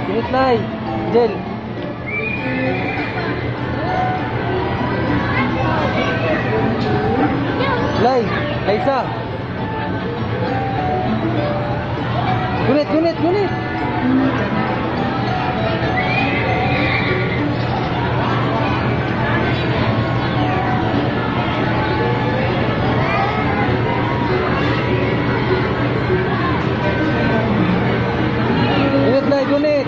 Init Lay. Jel. Lay. Liza. Gunit, gunit, gunit. Gunit Lay, gunit.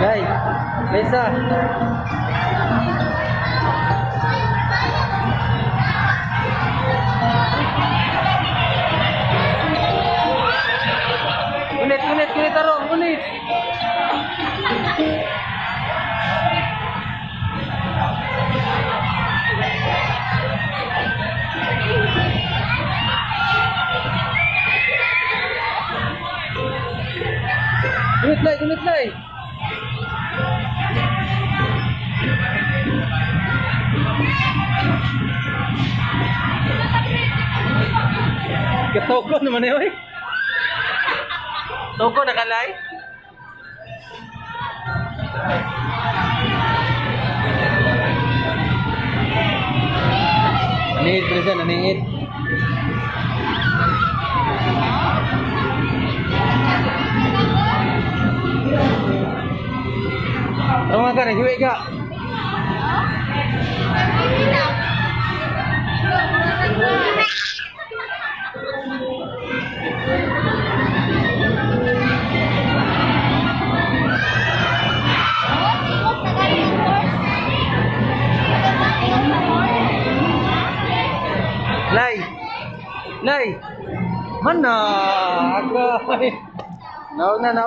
Lay. Liza. Gunit, gunit, gunit tarong, gunit. Gunit Lay, gunit Lay. Ketoko naman eh, oy. Toko nakalay. Naningit presa, naningit. Ano nga ka, naghiwi ka? Lay. Lay. Mana? Agay. Naog na, naog.